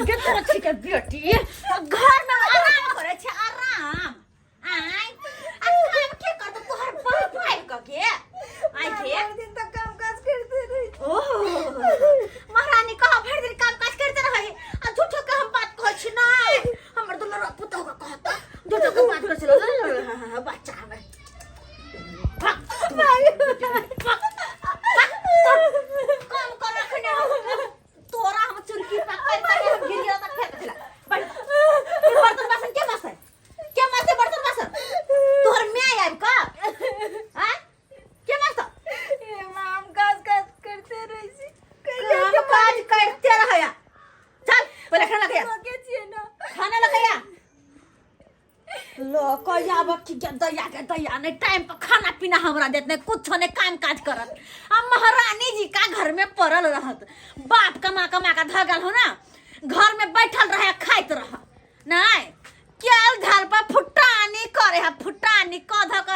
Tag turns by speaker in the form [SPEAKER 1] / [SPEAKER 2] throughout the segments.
[SPEAKER 1] गेतर छी के बेटी घर में आराम करे छे आराम आई आ काम के कर तो तोहर बाप आइ क के आई के
[SPEAKER 2] दिन तक काम काज करते रही।
[SPEAKER 1] ओह महारानी कहा भर दिन काम काज करते रहे आ झूठो के हम बात कह छी नहीं हमर दुल्हा पुतौ का कहता झूठो के बात कर चलो बच्चा हमें काम कर रखने तोरा हम चुरकी पकड़ के हम गिरिया तक फेंक दिला बर्तन बासन के मासे बर्तन बासन तोहर में आइब का हां के मासे
[SPEAKER 2] ये माम काज करते रही छी।
[SPEAKER 1] काम काज करते रहया चल पहले खाना लगा
[SPEAKER 2] के छिए ना
[SPEAKER 1] खाना लगाया लो कहिया बच्ची के दया नहीं टाइम पर खाना पीना हमरा देत नहीं कुछ नहीं काम काज करत अब महारानी जी का घर में पड़ल रहत बाप कमा का धगल हो ना घर में बैठल रहे खाइत रह नहीं केल घर पर फुटानी करे है फुटानी कध क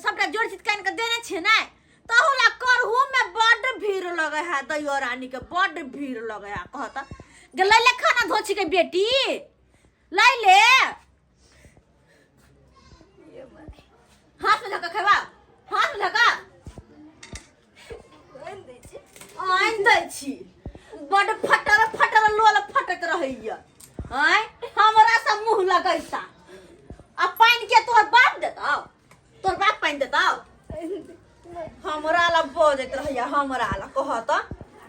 [SPEAKER 1] सबटा जोड़ चित कान के देने छे नहीं तहुला करहु में बड़ भीड़ लगे है दैयो रानी के बड़ भीड़ लगे है कहता ले ले खाना धोची के बेटी ले ले हाथ में धक्का खेवा हाथ में धक्का आइन दै छी बड़ फटर लोल फटक रहैया हैं हमरा से मुंह लगैता आ पानी के तोर बाप देता तोर बाप पानी देता हमरा ला बजत रहैया हमरा ला कहता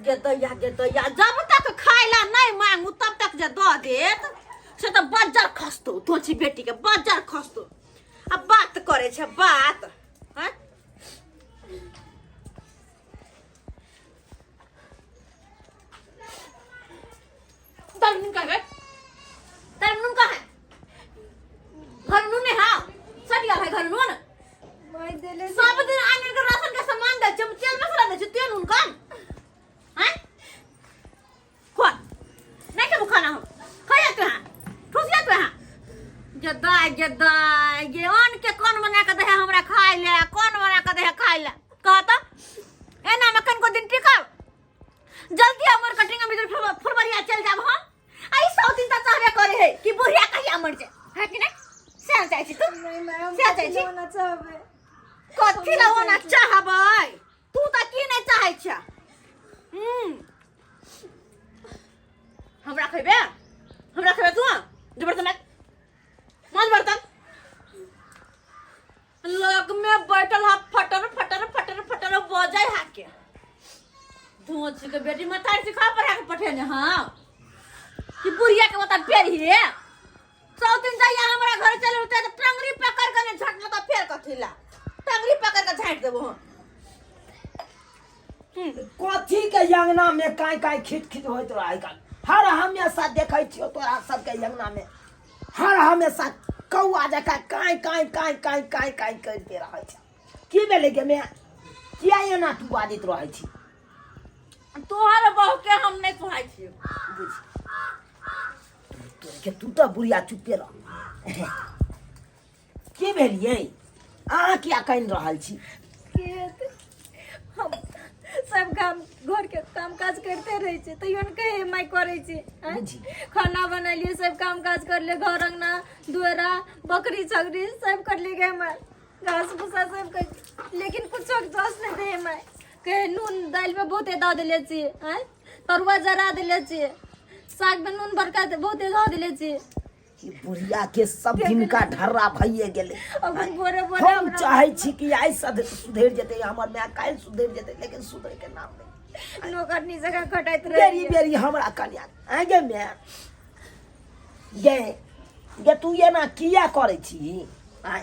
[SPEAKER 1] गे दैया जब तक खाइला नहीं मांगू तब तक जे द देत से तो बज्जर खसतो तोची बेटी के बज्जर खसतो अब बात करे छे बात हैं तलमुन का है घर नून है हां सटिया है घर नून
[SPEAKER 2] माई देले
[SPEAKER 1] सब दिन आने के राशन का सामान दे चम तेल मसाला दे तेल नून का हैं कौन नहीं के खाना हो खाया तो हां ठुसिया तो हां जदाई ये अन के कौन बना के दे हमरा खाइ ले कौन बना के दे खाइ ले कहता एना में कन को दिन टिका जल्दी हमर कटिंग में फुलबरिया चल जाब हम आई सौ दिन तक चाहबे करे है कि बुढ़िया कहिया मर जाए है कि नहीं से चाहे छी तू
[SPEAKER 2] नहीं मैम
[SPEAKER 1] से चाहे छी
[SPEAKER 2] होना चाहबे
[SPEAKER 1] कथि ला होना चाहबै तू त की नहीं चाहे छ हमरा खइबे तू जबरदस्त मत बर्तन लग में बैठल हा फटर बजाय हाके धोच के बेटी मतार सिखा पढ़ा के पठेने हां कि बुढ़िया के बता फेर ही सौ दिन जाइया हमरा घर चले उते तो टंगरी पकड़ के ने झट लगा फेर कथिला टंगरी पकड़ के झाट देबो
[SPEAKER 3] कथी के यंगना में काई खिट होइत रहे का हर हमेशा देखै छियो तोरा सब के यंगना में हर हमेशा कौआ जका काई करते रहे छ की भेले गे मैं किया एना तू बाजित रहे छी
[SPEAKER 1] तोहर बहू के हम नहीं कहै छी
[SPEAKER 3] बुझ तोरे के तू तो बुढ़िया चुपे रह की भेलिए आ क्या कइन रहल छी
[SPEAKER 2] हम सब काम घर के काम काज करते रहे छे तइयो न कहे माई करे छे खाना बनलिए सब काम काज कर ले घर अंगना दुआरा बकरी छगरी सब कर ले गए माई घास भूसा सब कर लेकिन कुछ जोश नहीं दे माई कहे नून दाल में बहुते दा देले छे हैं तरुआ जरा देले छे साग में नून बरका बहुते दा देले छे
[SPEAKER 3] बुढ़िया के सब दिन का ढर्रा भइए गेले
[SPEAKER 2] अब बोरे
[SPEAKER 3] हम चाहे छी कि आई सुधर जते हमर माय काल सुधर जते लेकिन सुधर के नाम नहीं
[SPEAKER 2] नौकरनी जगह खटाइत रहे
[SPEAKER 3] बेरी हमरा कन्या आगे में ये तू ये ना किया करे छी आ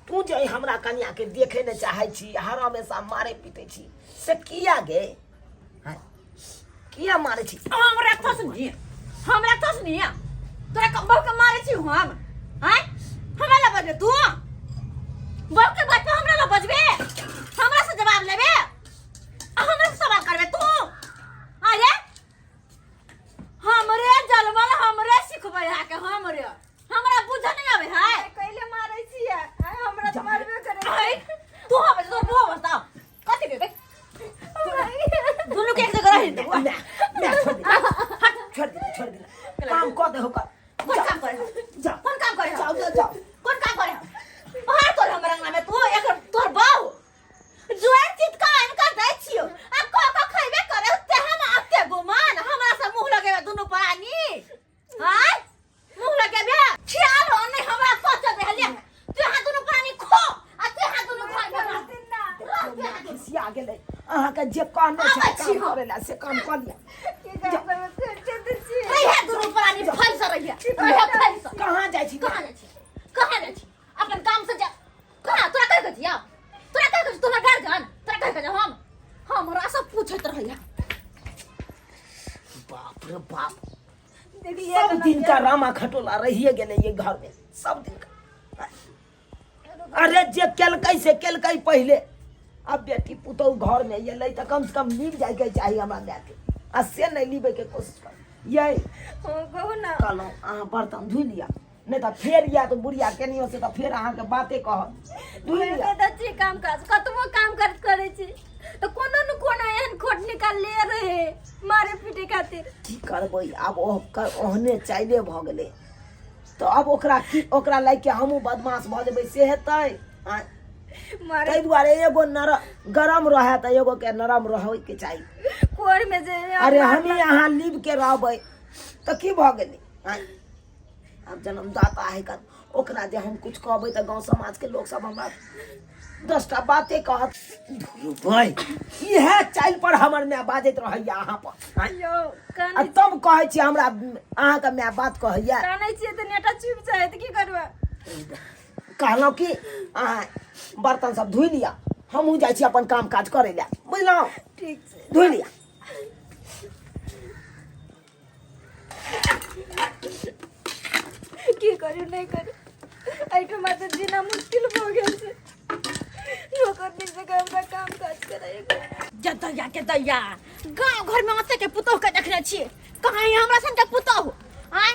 [SPEAKER 3] तू जे हमरा कन्या के देखे न चाहे छी हर हमेशा मारे पीटे छी से किया गे किया मारे छी
[SPEAKER 1] हमरा थस नहीं तोरा बहु के मारे छी हम हैं हमरा ला बजबे तू बहु के बात पे हमरा ला बजबे हमरा से जवाब लेबे हमरा से सवाल करबे तू अरे हमरे जलमल हमरे सिखबै हा के हमरा बुझ नहीं आवे है
[SPEAKER 2] कैले मारै छी हमरा तो मारबे करे
[SPEAKER 1] तू हम तो वो बता कथि बेबे दोनों के एक जगह रह
[SPEAKER 3] मैं छोड़ दे काम कर दे होकर
[SPEAKER 1] कौन काम करे
[SPEAKER 3] जा
[SPEAKER 1] कौन काम करे
[SPEAKER 3] जाओ जाओ जाओ
[SPEAKER 1] कौन काम करे बाहर तोर हमरा अंगना में तू एक तोर बाऊ जुआर चित काम कर दै छियो आ को खइबे करे ते हम आके गुमान हमरा से मुंह लगेबे दुनु पानी हाय मुंह लगेबे ख्याल हो नहीं हमरा पच देलिए तू हां दुनु पानी खो आ तू हां दुनु खा
[SPEAKER 3] खिसिया गेलै अहाँ के जे कहने छै काम करेला से काम कर लिया
[SPEAKER 2] की काम करबे करते दै छी
[SPEAKER 1] हे हे दुनु पानी फल से रहिए हे फल से
[SPEAKER 3] कहाँ जाइ छी
[SPEAKER 1] कहां जाय छी अपन काम से जा कहां तोरा कह गथिया तोरा कह गथ तोरा गार्जियन तोरा कह हम हमरा सब पूछत रहिया
[SPEAKER 3] बाप रे बाप
[SPEAKER 2] देखिए
[SPEAKER 3] सब दिन का रामा खटोला रहिए गेले ये घर में सब दिन का अरे जे केलकै से केलकै पहले अब बेटी पुतौ घर में ये लै त कम से कम लीव जाय के चाहिए हमरा दे के आ से नहीं लीबे के कोशिश कर ये
[SPEAKER 2] कहू ना
[SPEAKER 3] कहलौं अहाँ बर्तन धुइ लिया नहीं तो फेर या तो बुढ़िया केनियो से तो फेर अहाँ के बाते कहत धुइ लिया
[SPEAKER 2] करते छी काम काज कतबो काम करत करे छी तो कोनो न कोनो एहन खोट निकाल ले रहे मारे पीटे खातिर
[SPEAKER 3] की करबै अब ओहने चाइले भ गेलै तो अब ओकरा लाग के हमहूँ बदमाश भ जेबै से हेतै
[SPEAKER 2] मारे
[SPEAKER 3] ताहि दुआरे एगो गरम रहे त एगो के नरम रहे के चाहिए
[SPEAKER 2] कोर में जे
[SPEAKER 3] अरे हमी यहाँ लीव के रहबै तो की भ गेलै अब जन्मदाता है कर ओकरा जे हम कुछ कहबै त गांव समाज के लोग सब हमरा 10टा बातें कहत भाई इहे चाइल पर हमर माय बाजैत रहैया अहाँ पर
[SPEAKER 2] यो
[SPEAKER 3] आ
[SPEAKER 2] काने
[SPEAKER 3] तब कहै छी हमरा अहाँ के माय बात कहैया
[SPEAKER 2] काने छी त नेटा चुप जाए त की करबा
[SPEAKER 3] कहलौं कि अहाँ बर्तन सब धुइ लिया हमहूँ जाइ छी अपन काम काज करे ला बुझलौं
[SPEAKER 2] ठीक छै
[SPEAKER 3] धुइ लिया
[SPEAKER 2] की करू नहीं करू ऐठो मात्र जीना मुश्किल हो गेल छै नौकर दिन से हमरा काम काज कराए
[SPEAKER 1] जतया के दैया गांव घर में आते के पुतोह के देखने छी कहां हमरा सन के पुतोह आय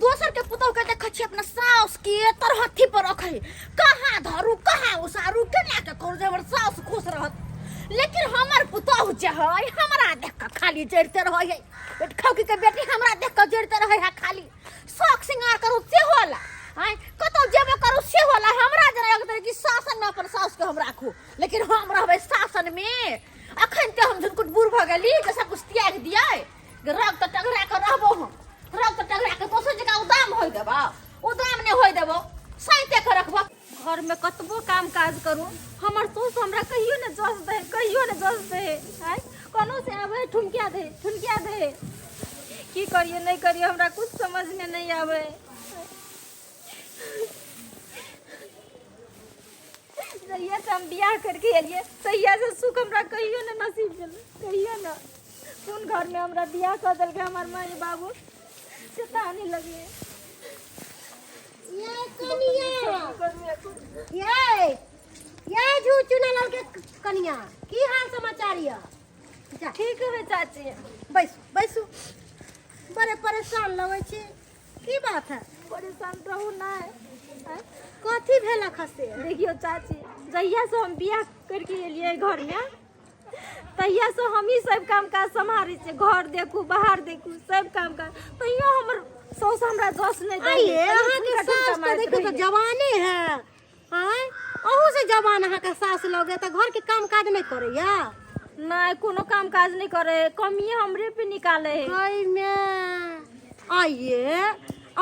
[SPEAKER 1] दोसर के पुतोह के देख छी अपना सास के तरहथी पर रखे कहां धरू कहां उसारू केना के कर जे हमर सास खुश रहत लेकिन हमर पुतोह जे है हमरा देख के खाली जड़ते रहै है बेट खौकी के बेटी हमरा देख के जड़ते रहै है खाली शौक सिंगार करू से होला आय कतो जेबे करू से होला हमरा जना लगतै कि शासन में अपन सास के हम राखू लेकिन हम रहबै शासन में अखन ते हम झुनकुट बूढ़ भ गेली के सब कुछ त्याग दियै रग त टगरा के रहबो हम रग त टगरा के दोसर जगह उदाम होय देबो उदाम ने होय देबो साइते के रखबो
[SPEAKER 2] घर में कतबो काम काज करू हमर सोच हमरा कहियो ने जस दे आय कोनो से आवे ठुनकिया दे की करिए नहीं करिए हमरा कुछ समझ में नहीं आवे जहिया से हम बियाह करके एलिए तहिया से सुख हमरा कहियो न नसीब भेल कहियो न कोन घर में हमरा बियाह कर देलके हमर माय बाबू शैतानी लगे
[SPEAKER 4] ये कनिया ये जू चुना लाल के कनिया की हाल समाचार ये
[SPEAKER 2] ठीक है चाची
[SPEAKER 4] बैसू बड़े परेशान लगे छी की बात है
[SPEAKER 2] परेशान रहू ना
[SPEAKER 4] कथी भेला खसे
[SPEAKER 2] देखियो चाची जहिया से हम बियाह करके एलिए घर में तहिया से हम ही सब काम काज संभाले छे घर देखू बाहर देखू सब काम काज तहियो हमर सौस हमरा जस नहीं दे
[SPEAKER 4] आइए अहाँ के सास तो देखो तो जवाने है हां अहू से जवान अहाँ के सास लगे त घर के काम काज नहीं करैया
[SPEAKER 2] नहीं कोनो काम काज नहीं करे कमी हमरे पे निकाले है
[SPEAKER 4] हाय में आइए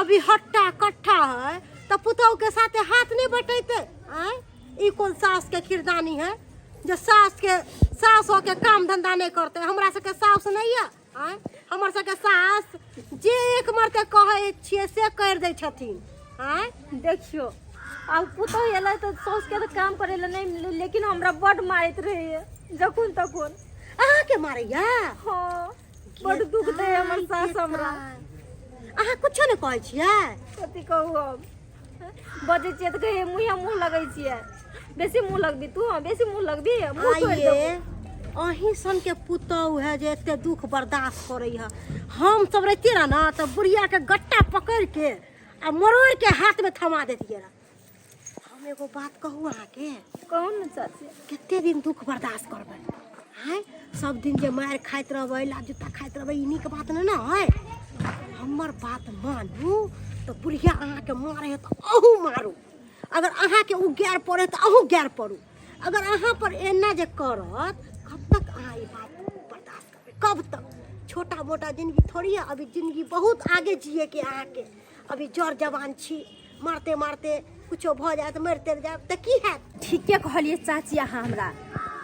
[SPEAKER 4] अभी हट्टा कट्ठा है तो पुतौ के साथे हाथ नहीं बटेते आय ई कौन सास के खिरदानी है जो सास हो के काम धंधा नहीं करते हमरा सके सास नहीं है आय हमर सके सास जे एक मरते कहे छिए से कर दै छथिन आय
[SPEAKER 2] देखियो अब पुतो एला तो सौस के तो काम करे ले नहीं मिले लेकिन हमरा बड मारत रहे जखुन तखुन
[SPEAKER 4] अहाँ के मारैया
[SPEAKER 2] हां बड दुख दे हमर सास हमरा
[SPEAKER 4] अहाँ कुछ नहीं कहै छियै
[SPEAKER 2] कथी कहू अब बजे छियै त कहे मुंह लगै छियै बेसी मुंह लगबी तू बेसी मुंह लगबी मुंह तोड़ देबो
[SPEAKER 4] अहीं सन के पुतौ है जे एते दुख बर्दाश्त करे है हम सब रहते रह ना तो बुढ़िया के गट्टा पकड़ के आ मरोड़ के हाथ में थमा देतिए हम एगो बात कहू अहाँ के
[SPEAKER 2] कहू न चाची
[SPEAKER 4] कितने दिन दुख बर्दाश्त करबै हैं सब दिन जे मार खाइत रहबै ला जूता खाइत रहबै इन्हीं के बात न है हमर बात मानू तो बुढ़िया अहाँ के मारे है तो अहू मारू, अगर अहाँ के उ गैर पड़े तो अहू गैर पड़ू। अगर अहाँ पर एना जे करत कब तक अहाँ ये बात बर्दाश्त करबे, कब तक? छोटा मोटा जिंदगी थोड़ी है, अभी जिंदगी बहुत आगे जिए के अहाँ के। अभी जर जवान छी, मारते मारते कुछो भ जाए तो मरते जाए तो की है?
[SPEAKER 2] ठीके कहलिए चाची अहाँ हमरा।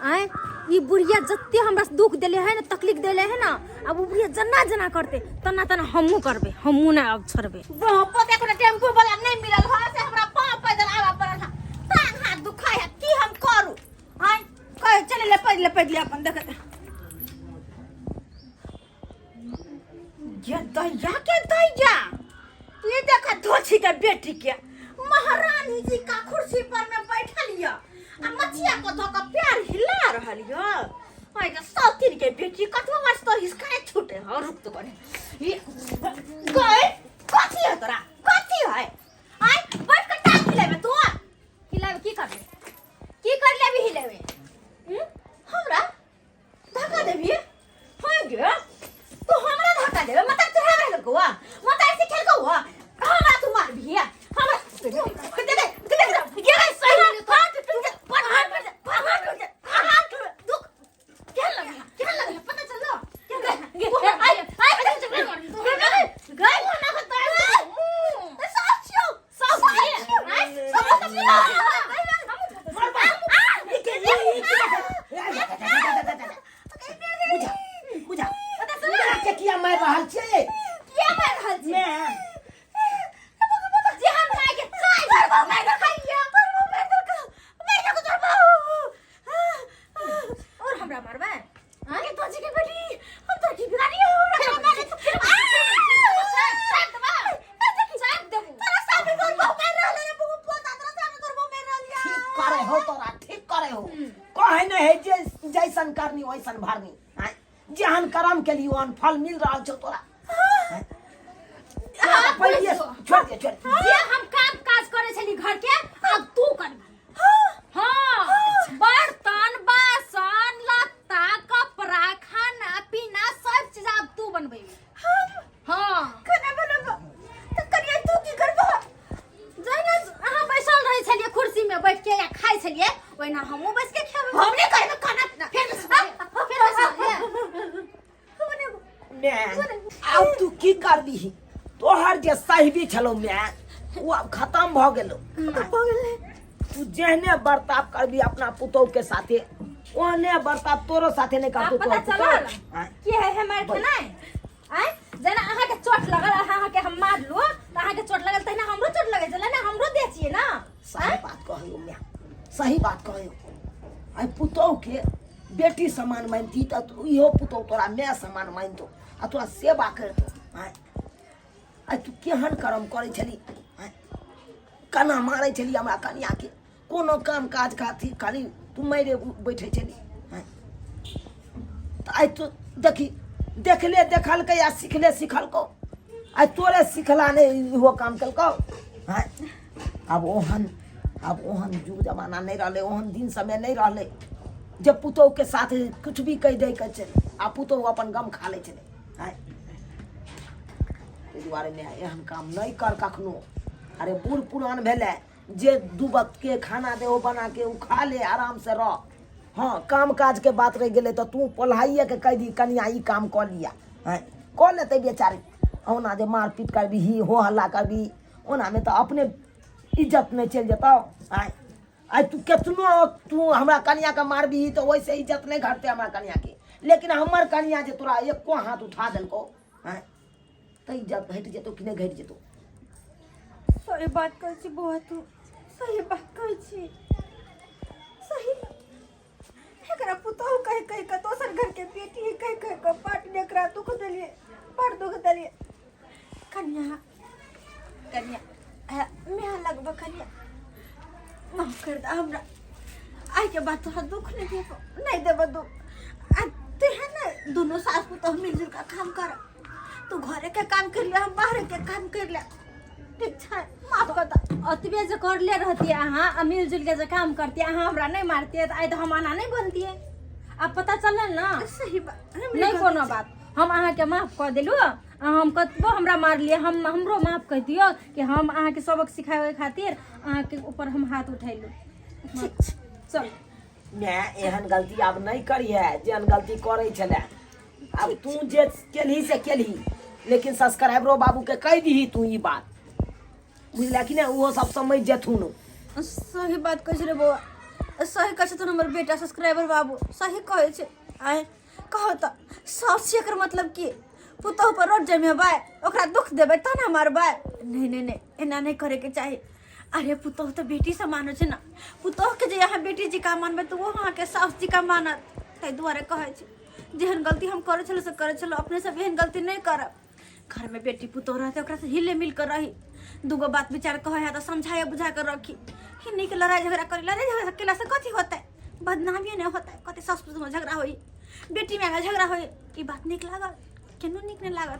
[SPEAKER 2] आय ई बुढ़िया जत्ते हमरा दुख देले है ना, तकलीफ देले है ना, अब वो बुढ़िया जना जना करते तना तना हमहू करबे, हमहू ना अब छोड़बे।
[SPEAKER 1] बहुत देखो ना टेम्पू वाला नहीं मिलल घर से हमरा पांव पैदल आवा पड़ल है, टांग हाथ दुखाय है, की हम करू? आय कहे चले ले पैदल अपन देख ये दैया के दैया, ये देखा धोछी के बेटी के महारानी जी का कुर्सी पर में बैठल हिया आ मछिया को धोका पैर हिला रहल हिया। आय के सौतीन के बेटी कतवा मस्त तो हिसका छूटे ह रुक तो बने ये गए कथी है तोरा, कथी है? आय बैठ के टांग हिलाबे तू,
[SPEAKER 2] हिलाबे की करबे, की कर लेबे हिलाबे?
[SPEAKER 1] हमरा धक्का देबी होय गे, तू हमरा धक्का देबे मतलब तोरा रहल गोवा मत ऐसे खेल को हुआ हमरा तू मार भी है हमरा दे ये सही हाथ दुख क्या लगे पता चल लो आई गए ना
[SPEAKER 3] किया मैं रहल छे जैसन करनी वैसन भरनी, जहन कर्म के लिए वहन फल मिल रहा छो तोरा। पहले छोड़ दे
[SPEAKER 2] जे हम काम काज करे छली घर के अब तू कर। हां बर्तन बासन लत्ता कपड़ा खाना पीना सब चीज अब तू बनबे। हां
[SPEAKER 1] खाना बनबो त करिए तू की करबो?
[SPEAKER 2] जइना अहाँ बैसल रहे छलिए कुर्सी में बैठ के या खाइ छलिए ओइना हमहू बैठ के खेबै।
[SPEAKER 1] हमने कहना खाना फिर
[SPEAKER 3] अब तू की करबी? तोहर जे साहिबी छलो मैं वो अब खत्म भ गेलो। तू जेहने बर्ताव करबी अपना पुतौ के साथे ओहने बर्ताव तोरो साथे नहीं कर।
[SPEAKER 2] पता चलल की है हमर के नहीं? आय जना अहाँ के चोट लगल अहाँ के हम मार लो त अहाँ के चोट लगल तहिना हमरो चोट लगे जला ना, हमरो दे छिए ना।
[SPEAKER 3] सही बात कहयो मैं, सही बात कहयो। आई पुतौ के बेटी समान मानती त तू इहो पुतौ तोरा मैं समान मानतो आ तोरा सेवा करतो। आई तू केहन कर्म करे छली, कना मारे छली हमरा कनिया के, कोनो काम काज खाती खाली तू मारे बैठे छली। त आई तू देखी देखले देखल के या सिखले सिखल को, आई तोरे सिखला नहीं वो काम कल को। अब ओहन जुग जमाना नहीं रहले, ओहन दिन समय नहीं रहले जब पुतौ के साथ कुछ भी कह दे के चले आ पुतौ अपन गम खा ले चले। ताहि दुआरे में एहन काम नहीं कर कखनो। अरे बूढ़ पुरान भेले जे दू वक्त के खाना दे बना के उ खा ले आराम से रह। हाँ काम काज के बात रह गेले तो तू पोल्हाइए के कह दी कनिया ई काम कर लिया, कह लेते बेचारी। ओना जे मार पीट करबी ही हो हल्ला करबी ओना में तो अपने इज्जत में चल जता। आई तू केतनो तू हमरा कनिया के मारबी तो वैसे इज्जत नहीं घटते हमरा कनिया के, लेकिन हमर कनिया जे तोरा एको हाथ उठा देलको तो इज्जत घट जेतो कि नहीं घट जेतो?
[SPEAKER 2] सही बात कहै छी बौआ, तू सही बात कहै छी। सही एकरा पुतौ कह के दोसर घर के बेटी कह के पाट एकरा दुख देलिए, पाट दुख देलिए। कन्या मैं लगबा कन्या माफ कर दे हमरा। आई के बात तोरा दुख नहीं देबो दुख। तू है ना दोनों सास पुतौ मिलजुल का काम कर, तू घरे के काम कर ले हम बाहर के काम कर ले, ठीक है? माफ कर दे। अतबे जे कर ले रहती अहाँ मिलजुल के जे काम करती अहाँ हमरा नहीं मारती तो आई तो हम आना नहीं बनती है। अब पता चलल ना? सही बात नहीं कोनो बात। हम अहाँ के माफ कर दिलू हम कतबो हमरा मार लिए हमरो माफ कर दियो कि हम अहाँ के सबक सिखावे खातिर अहाँ के ऊपर हम हाथ उठैलू चल
[SPEAKER 3] मैं एहन गलती अब नहीं करिए जेहन गलती करे छले अब तू जे केलही से केलही लेकिन सब्सक्राइबरो बाबू के कह दीही तू ई बात बुझला कि ना वो सब समझ जेथुन
[SPEAKER 2] सही बात कहै रे बौआ सही कहै तो हमर बेटा सब्सक्राइबर बाबू सही कहै छै आय कहो त सास एकर मतलब की पुतहु पर रोड जमेबै ओकरा दुख देबै तना मारबै नहीं एना नहीं करे के चाही अरे पुतहु तो बेटी से मानो छै ना पुतहु के जे यहाँ बेटी जी का मानबै तो वो अहाँ के सास जी का मानत ताहि दुआरे कहै छै जेहन गलती हम करे छलो से करे छलो अपने से एहन गलती नहीं करब घर में बेटी पुतहु रहते ओकरा से हिले मिल कर रही दूगो बात विचार कहे है तो समझाए बुझा कर रखी हिन्नी के लड़ाई झगड़ा करी लड़ाई झगड़ा केला से कथी होता है बदनामी नहीं होता है कथी सास में झगड़ा होई बेटी में झगड़ा होई ई बात निक लागल केनो निक नहीं लागल